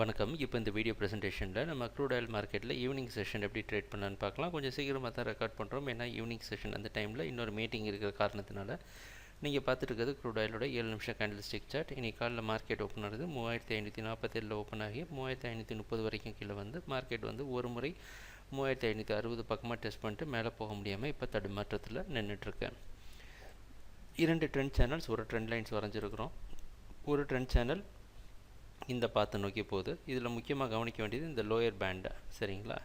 வணக்கம். இப்போ இந்த வீடியோ ப்ரெசன்டேஷனில் நம்ம க்ரூட் ஆயில் மார்க்கெட்டில் ஈவினிங் செஷன் எப்படி ட்ரேட் பண்ணலான்னு பார்க்கலாம். கொஞ்சம் சீக்கிரமாக தான் ரெக்கார்ட் பண்ணுறோம். ஏன்னா ஈவினிங் செஷன் அந்த டைமில் இன்னொரு மீட்டிங் இருக்கிற காரணத்தினால நீங்கள் பார்த்துட்டு இருக்கிறது க்ரூட் ஆயிலோட 7 நிமிஷம் கேண்டில் ஸ்டிக் சார்ட். இன்றைக்கி காலைல மார்க்கெட் ஓப்பன் ஆகுது 3547 ஓப்பன் ஆகி 3530 வரைக்கும் கீழே வந்து மார்க்கெட் வந்து ஒரு முறை 3560 பக்கமாக டெஸ்ட் பண்ணிட்டு மேலே போக முடியாமல் இப்போ தடுமாற்றத்தில் நின்றுட்டுருக்கேன். 2 ட்ரெண்ட் சேனல்ஸ், ஒரு ட்ரெண்ட் லைன்ஸ் வரைஞ்சிருக்கிறோம். ஒரு ட்ரெண்ட் சேனல் இந்த பாத்தை நோக்கி போகுது. இதில் முக்கியமாக கவனிக்க வேண்டியது இந்த லோயர் பேண்டை, சரிங்களா?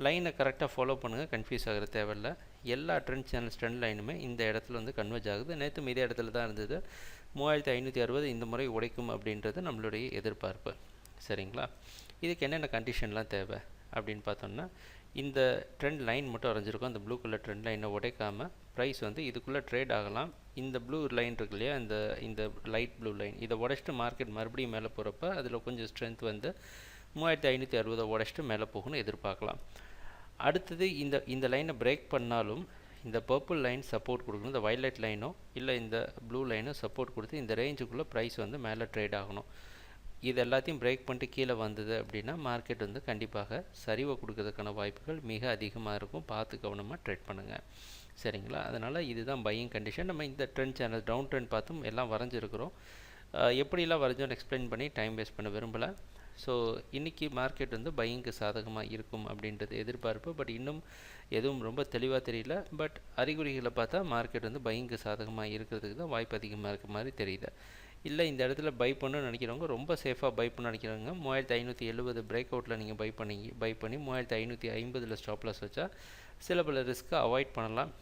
லைனை கரெக்டாக ஃபாலோ பண்ணுங்கள், கன்ஃபியூஸ் ஆகிற தேவையில்லை. எல்லா ட்ரெண்ட் லைனுமே இந்த இடத்துல வந்து கன்வெர்ஜ் ஆகுது. நேற்று இதே இடத்துல தான் இருந்தது. 3560 இந்த முறை உடைக்கும் அப்படின்றது நம்மளுடைய எதிர்பார்ப்பு, சரிங்களா? இதுக்கு என்னென்ன கண்டிஷன்லாம் தேவை அப்படின்னு பார்த்தோம்னா, இந்த ட்ரெண்ட் லைன் மட்டும் வரைஞ்சிருக்கும். அந்த ப்ளூ கலர் ட்ரெண்ட் லைனை உடைக்காமல் ப்ரைஸ் வந்து இதுக்குள்ளே ட்ரேட் ஆகலாம். இந்த ப்ளூ லைன் இருக்கு இல்லையா, இந்த லைட் ப்ளூ லைன், இதை உடச்சிட்டு மார்க்கெட் மறுபடியும் மேலே போகிறப்ப அதில் கொஞ்சம் ஸ்ட்ரென்த் வந்து 3560 உடச்சிட்டு மேலே போகணும்னு எதிர்பார்க்கலாம். அடுத்தது இந்த லைனை பிரேக் பண்ணாலும் இந்த பர்பிள் லைன் சப்போர்ட் கொடுக்கணும். இந்த வயலட் லைனோ இல்லை இந்த ப்ளூ லைனோ சப்போர்ட் கொடுத்து இந்த ரேஞ்சுக்குள்ளே ப்ரைஸ் வந்து மேலே ட்ரேட் ஆகணும். இது எல்லாத்தையும் பிரேக் பண்ணிட்டு கீழே வந்தது அப்படின்னா மார்க்கெட் வந்து கண்டிப்பாக சரிவை கொடுக்கறதுக்கான வாய்ப்புகள் மிக அதிகமாக இருக்கும். பார்த்து கவனமாக ட்ரேட் பண்ணுங்கள், சரிங்களா? அதனால் இதுதான் பையிங் கண்டிஷன். நம்ம இந்த ட்ரெண்ட் சேனல் டவுன் ட்ரெண்ட் பார்த்தும் எல்லாம் வரைஞ்சிருக்கிறோம். எப்படிலாம் வரைஞ்சோன்னு எக்ஸ்பிளைன் பண்ணி டைம் வேஸ்ட் பண்ண விரும்பலை. ஸோ இன்றைக்கி மார்க்கெட் வந்து பையிங்க்கு சாதகமாக இருக்கும் அப்படின்றது எதிர்பார்ப்பு. பட் இன்னும் எதுவும் ரொம்ப தெளிவாக தெரியல. பட் அறிகுறிகளை பார்த்தா மார்க்கெட் வந்து பையிங்க்கு சாதகமாக இருக்கிறதுக்கு தான் வாய்ப்பு அதிகமாக இருக்க மாதிரி தெரியுது. இல்லை இந்த இடத்துல பை பண்ணணும்னு நினைக்கிறவங்க, ரொம்ப சேஃபாக பை பண்ண நினைக்கிறவங்க 3570 பிரேக் அவுட்டில் நீங்கள் பை பண்ணி 3550 ஸ்டாப் லாஸ் வச்சா சில பல ரிஸ்க்கை அவாய்ட் பண்ணலாம்.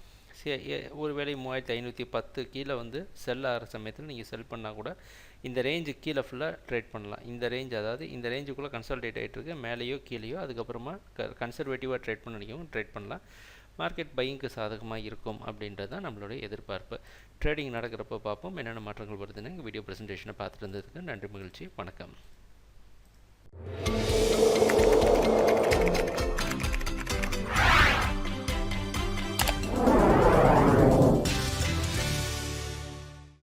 ஒருவேளை 3510 கீழே வந்து செல் ஆகிற சமயத்தில் நீங்கள் செல் பண்ணால் கூட இந்த ரேஞ்சு கீழே ஃபுல்லாக ட்ரேட் பண்ணலாம். இந்த ரேஞ்ச், அதாவது இந்த ரேஞ்சுக்குள்ளே கன்சல்டேட் ஆகிட்டு இருக்கு, மேலேயோ கீழேயோ. அதுக்கப்புறமா கன்சர்வேட்டிவாக ட்ரேட் பண்ண நினைக்கவும் ட்ரேட் பண்ணலாம். மார்க்கெட் பையிங்க்கு சாதகமாக இருக்கும் அப்படின்றது தான் நம்மளுடைய எதிர்பார்ப்பு. ட்ரேடிங் நடக்கிறப்ப பார்ப்போம் என்னென்ன மாற்றங்கள் வருதுன்னு. வீடியோ ப்ரெசன்டேஷனை பார்த்துட்டு இருந்ததுக்கு நன்றி, மகிழ்ச்சி, வணக்கம்.